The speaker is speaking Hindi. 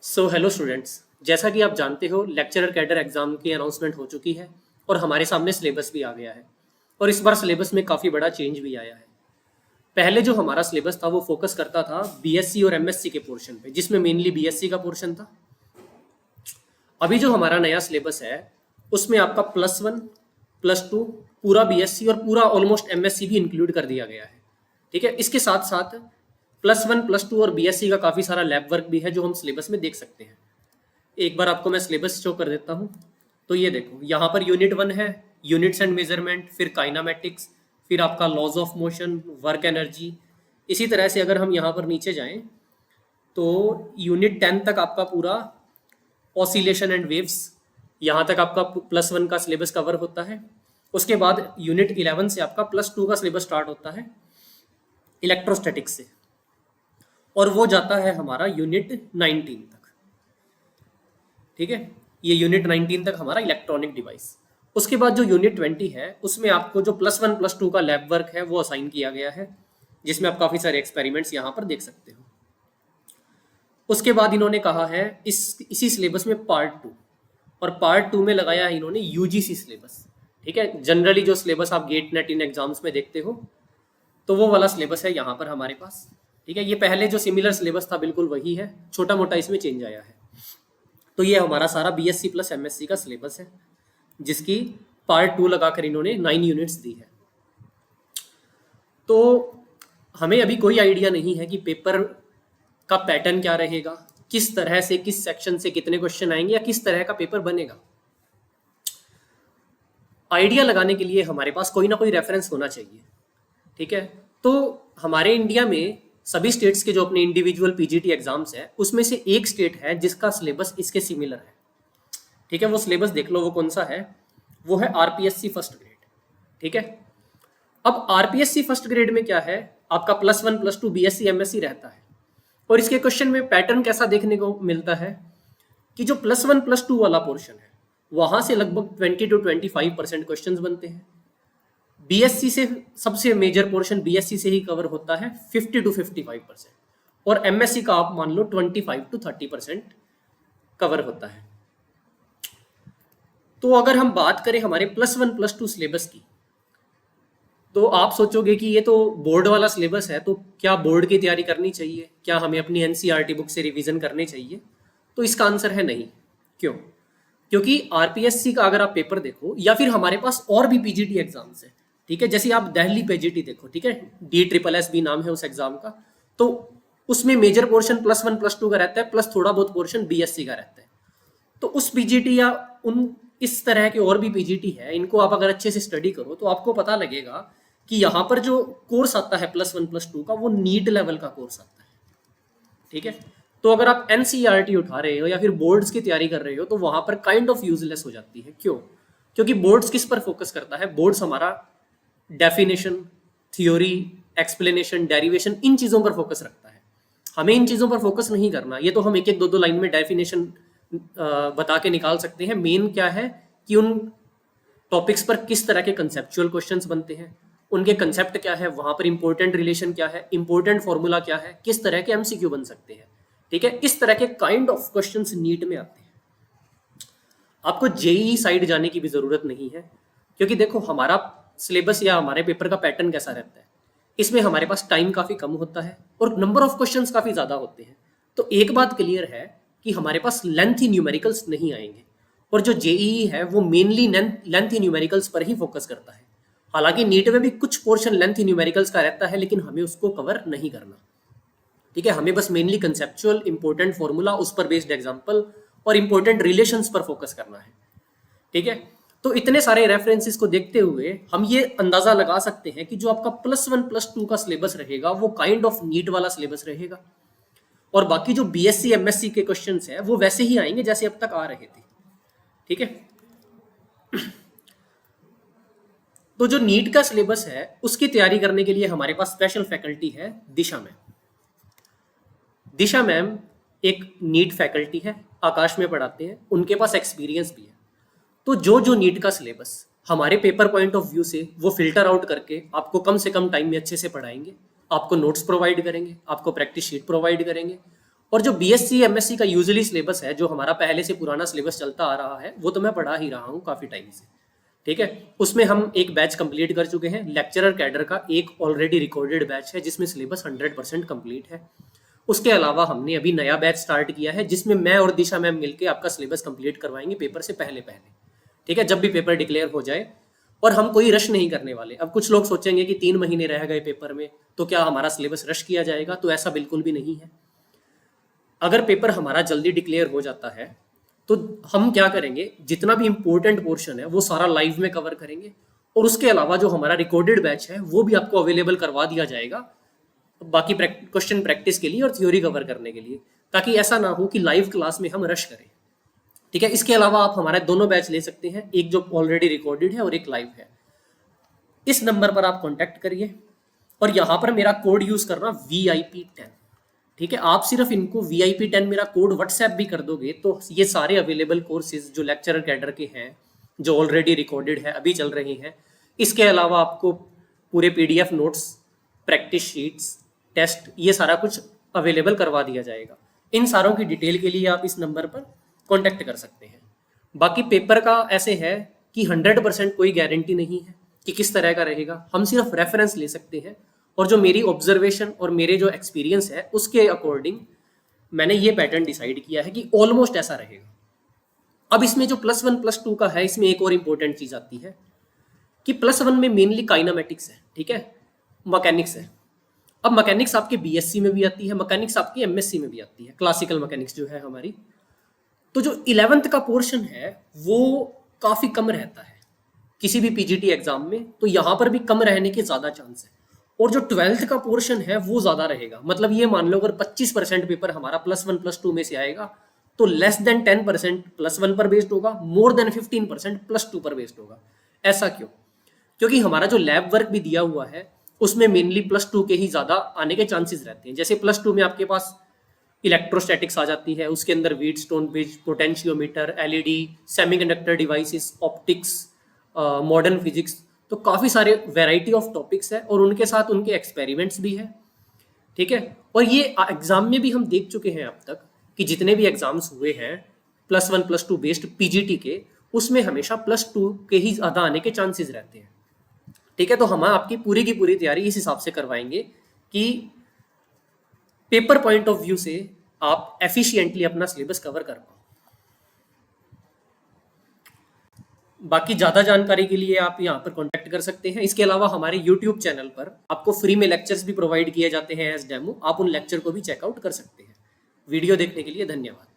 Hello students. जैसा कि आप जानते हो, लेक्चरर कैडर एग्जाम की अनाउंसमेंट हो चुकी है और हमारे सामने सिलेबस भी आ गया है। और इस बार सिलेबस में काफ़ी बड़ा चेंज भी आया है। पहले जो हमारा सिलेबस था वो फोकस करता था बीएससी और एमएससी के पोर्शन पे, जिसमें मेनली बीएससी का पोर्शन था। अभी जो हमारा नया सिलेबस है उसमें आपका +1 +2 पूरा बीएससी और पूरा ऑलमोस्ट एमएससी भी इंक्लूड कर दिया गया है। ठीक है, इसके साथ साथ +1 +2 और बीएससी का काफ़ी सारा लैब वर्क भी है जो हम सिलेबस में देख सकते हैं। एक बार आपको मैं सिलेबस शो कर देता हूँ। तो ये देखो, यहाँ पर यूनिट 1 है, यूनिट्स एंड मेजरमेंट, फिर काइनामेटिक्स, फिर आपका laws of motion, work energy. इसी तरह से अगर हम यहाँ पर नीचे जाएं तो यूनिट 10 तक आपका पूरा ऑसिलेशन एंड वेव्स, यहाँ तक आपका +1 का सिलेबस कवर होता है। उसके बाद यूनिट 11 से आपका +2 का सिलेबस स्टार्ट होता है इलेक्ट्रोस्टैटिक्स से, और वो जाता है हमारा यूनिट 19 तक। ठीक है, ये यूनिट 19 तक हमारा इलेक्ट्रॉनिक डिवाइस। उसके बाद जो यूनिट 20 है उसमें आपको जो +1 +2 का लैब वर्क है वो असाइन किया गया है, जिसमें आप काफ़ी सारे एक्सपेरिमेंट्स यहाँ पर देख सकते हो। उसके बाद इन्होंने कहा है इसी सिलेबस में पार्ट 2, और पार्ट 2 में लगाया है इन्होंने यूजीसी सिलेबस। ठीक है, जनरली जो सिलेबस आप गेट नेट इन एग्जाम्स में देखते हो तो वो वाला सिलेबस है यहाँ पर हमारे पास। ठीक है, ये पहले जो सिमिलर सिलेबस था बिल्कुल वही है, छोटा मोटा इसमें चेंज आया है। तो ये हमारा सारा बीएससी प्लस एमएससी का सिलेबस है, जिसकी पार्ट 2 लगाकर इन्होंने 9 यूनिट्स दी है। तो हमें अभी कोई आइडिया नहीं है कि पेपर का पैटर्न क्या रहेगा, किस तरह से, किस सेक्शन से कितने क्वेश्चन आएंगे, या किस तरह का पेपर बनेगा। आइडिया लगाने के लिए हमारे पास कोई ना कोई रेफरेंस होना चाहिए। ठीक है, तो हमारे इंडिया में सभी स्टेट्स के जो अपने इंडिविजुअल पीजीटी एग्जाम्स है उसमें से एक स्टेट है जिसका सिलेबस इसके सिमिलर है। ठीक है, वो सिलेबस देख लो, वो कौन सा है? वो है आरपीएससी फर्स्ट ग्रेड। ठीक है, अब आरपीएससी फर्स्ट ग्रेड में क्या है, आपका +1 +2 बीएससी एमएससी रहता है। और इसके क्वेश्चन में पैटर्न कैसा देखने को मिलता है कि जो +1 +2 वाला पोर्शन है वहां से लगभग 20 to 25% क्वेश्चन बनते हैं। बीएससी से सबसे मेजर पोर्शन बीएससी से ही कवर होता है 50 to 55%, और एमएससी का आप मान लो 25 to 30% कवर होता है। तो अगर हम बात करें हमारे +1 +2 सिलेबस की, तो आप सोचोगे कि ये तो बोर्ड वाला सिलेबस है, तो क्या बोर्ड की तैयारी करनी चाहिए, क्या हमें अपनी एनसीईआरटी बुक से रिवीजन करने चाहिए? तो इसका आंसर है नहीं। क्यों? क्योंकि आरपीएससी का अगर आप पेपर देखो, या फिर हमारे पास और भी पीजीटी एग्जाम्स है। ठीक है, जैसे आप दिल्ली पीजीटी देखो, ठीक है, DSSS नाम है उस एग्जाम का, तो उसमें मेजर पोर्शन +1 +2 का रहता है, प्लस थोड़ा बहुत पोर्शन बीएससी का रहता है। तो उस पीजीटी या उन इस तरह के और भी पीजीटी है, इनको आप अगर अच्छे से स्टडी करो तो आपको पता लगेगा कि यहाँ पर जो कोर्स आता है +1 +2 का, वो नीट लेवल का कोर्स आता है। ठीक है, तो अगर आप एनसीईआरटी उठा रहे हो या फिर बोर्ड्स की तैयारी कर रहे हो तो वहां पर काइंड ऑफ यूजलेस हो जाती है। क्यों? क्योंकि बोर्ड्स किस पर फोकस करता है? बोर्ड्स हमारा डेफिनेशन, थ्योरी, एक्सप्लेनेशन, डेरिवेशन, इन चीज़ों पर फोकस रखता है। हमें इन चीज़ों पर फोकस नहीं करना। ये तो हम एक एक दो दो लाइन में डेफिनेशन बता के निकाल सकते हैं। मेन क्या है कि उन टॉपिक्स पर किस तरह के कंसेप्चुअल क्वेश्चंस बनते हैं, उनके कंसेप्ट क्या है, वहां पर इंपॉर्टेंट रिलेशन क्या है, इंपॉर्टेंट फॉर्मूला क्या है, किस तरह के एमसीक्यू बन सकते हैं। ठीक है, इस तरह के काइंड ऑफ क्वेश्चंस नीट में आते हैं। आपको जेईई साइड जाने की भी जरूरत नहीं है, क्योंकि देखो हमारा सिलेबस या हमारे पेपर का पैटर्न कैसा रहता है, इसमें हमारे पास टाइम काफी कम होता है और नंबर ऑफ क्वेश्चंस काफी ज्यादा होते हैं। तो एक बात क्लियर है कि हमारे पास लेंथी न्यूमेरिकल्स नहीं आएंगे, और जो जेईई है वो मेनली लेंथी न्यूमेरिकल्स पर ही फोकस करता है। हालांकि नीट में भी कुछ पोर्शन लेंथी न्यूमेरिकल्स का रहता है, लेकिन हमें उसको कवर नहीं करना। ठीक है, हमें बस मेनली कंसेप्चुअल, इंपॉर्टेंट फॉर्मूला, उस पर बेस्ड एग्जांपल और इंपॉर्टेंट रिलेशंस पर फोकस करना है। ठीक है, तो इतने सारे रेफरेंसेस को देखते हुए हम ये अंदाजा लगा सकते हैं कि जो आपका +1 +2 का सिलेबस रहेगा वो काइंड ऑफ नीट वाला सिलेबस रहेगा, और बाकी जो बीएससी एमएससी के क्वेश्चंस है वो वैसे ही आएंगे जैसे अब तक आ रहे थे। ठीक है, तो जो नीट का सिलेबस है उसकी तैयारी करने के लिए हमारे पास स्पेशल फैकल्टी है दिशा मैम। दिशा मैम एक नीट फैकल्टी है, आकाश में पढ़ाते हैं, उनके पास एक्सपीरियंस भी है। तो जो जो नीट का सिलेबस हमारे पेपर पॉइंट ऑफ व्यू से वो फिल्टर आउट करके आपको कम से कम टाइम में अच्छे से पढ़ाएंगे, आपको नोट्स प्रोवाइड करेंगे, आपको प्रैक्टिस शीट प्रोवाइड करेंगे, और जो बीएससी एमएससी का यूजुअली सिलेबस है, जो हमारा पहले से पुराना सिलेबस चलता आ रहा है, वो तो मैं पढ़ा ही रहा हूँ काफ़ी टाइम से, ठीक है। उसमें हम एक बैच कंप्लीट कर चुके हैं, लेक्चरर कैडर का एक ऑलरेडी रिकॉर्डेड बैच है जिसमें सिलेबस 100% कंप्लीट है। उसके अलावा हमने अभी नया बैच स्टार्ट किया है जिसमें मैं और दिशा मैम मिलकर आपका सिलेबस कंप्लीट करवाएंगे पेपर से पहले, ठीक है, जब भी पेपर डिक्लेयर हो जाए। और हम कोई रश नहीं करने वाले। अब कुछ लोग सोचेंगे कि 3 महीने रह गए पेपर में, तो क्या हमारा सिलेबस रश किया जाएगा? तो ऐसा बिल्कुल भी नहीं है। अगर पेपर हमारा जल्दी डिक्लेयर हो जाता है तो हम क्या करेंगे, जितना भी इंपॉर्टेंट पोर्शन है वो सारा लाइव में कवर करेंगे, और उसके अलावा जो हमारा रिकॉर्डेड बैच है वो भी आपको अवेलेबल करवा दिया जाएगा बाकी क्वेश्चन प्रैक्टिस के लिए और थ्योरी कवर करने के लिए, ताकि ऐसा ना हो कि लाइव क्लास में हम रश करें, ठीक है। इसके अलावा आप हमारे दोनों बैच ले सकते हैं, एक जो ऑलरेडी रिकॉर्डेड है और एक लाइव है। इस नंबर पर आप कॉन्टैक्ट करिए और यहाँ पर मेरा कोड यूज करना VIP10, ठीक है। आप सिर्फ इनको VIP10 मेरा कोड व्हाट्सएप भी कर दोगे तो ये सारे अवेलेबल कोर्सेज जो लेक्चरर कैडर के हैं, जो ऑलरेडी रिकॉर्डेड है, अभी चल रहे हैं, इसके अलावा आपको पूरे PDF notes, practice sheets, test, ये सारा कुछ अवेलेबल करवा दिया जाएगा। इन सारों की डिटेल के लिए आप इस नंबर पर कॉन्टैक्ट कर सकते हैं। बाकी पेपर का ऐसे है कि 100% कोई गारंटी नहीं है कि किस तरह का रहेगा, हम सिर्फ रेफरेंस ले सकते हैं, और जो मेरी ऑब्जर्वेशन और मेरे जो एक्सपीरियंस है उसके अकॉर्डिंग मैंने ये पैटर्न डिसाइड किया है कि ऑलमोस्ट ऐसा रहेगा। अब इसमें जो +1 +2 का है, इसमें एक और इम्पोर्टेंट चीज़ आती है कि +1 में मेनली काइनामेटिक्स है, ठीक है, मैकेनिक्स है। अब मैकेनिक्स आपके BSc में भी आती है, मैकेनिक्स आपकी MSc में भी आती है, क्लासिकल मैकेनिक्स जो है हमारी। तो जो 11th का पोर्शन है वो काफ़ी कम रहता है किसी भी PGT एग्जाम में, तो यहाँ पर भी कम रहने के ज़्यादा चांस है। और जो 12th का पोर्शन है वो ज़्यादा रहेगा, मतलब ये मान लो अगर 25% पेपर हमारा +1 +2 में से आएगा तो लेस देन 10% +1 पर बेस्ड होगा, मोर देन 15% +2 पर बेस्ड होगा। ऐसा क्यों? क्योंकि हमारा जो लैब वर्क भी दिया हुआ है उसमें मेनली +2 के ही ज़्यादा आने के चांसेस रहते हैं। जैसे +2 में आपके पास इलेक्ट्रोस्टैटिक्स आ जाती है, उसके अंदर Wheatstone bridge, potentiometer, LED, semiconductor devices, optics, modern physics, तो काफ़ी सारे वैरायटी ऑफ टॉपिक्स है और उनके साथ उनके एक्सपेरिमेंट्स भी है, ठीक है। और ये एग्जाम में भी हम देख चुके हैं अब तक कि जितने भी एग्जाम्स हुए हैं +1 +2 बेस्ड PGT के, उसमें हमेशा +2 के ही ज़्यादा आने के चांसेस रहते हैं, ठीक है। तो हम आपकी पूरी की पूरी तैयारी इस हिसाब से करवाएंगे कि पेपर पॉइंट ऑफ व्यू से आप एफिशिएंटली अपना सिलेबस कवर कर पाओ। बाकी ज़्यादा जानकारी के लिए आप यहाँ पर कॉन्टैक्ट कर सकते हैं। इसके अलावा हमारे YouTube चैनल पर आपको फ्री में लेक्चर्स भी प्रोवाइड किए जाते हैं एज डेमो, आप उन लेक्चर को भी चेकआउट कर सकते हैं। वीडियो देखने के लिए धन्यवाद।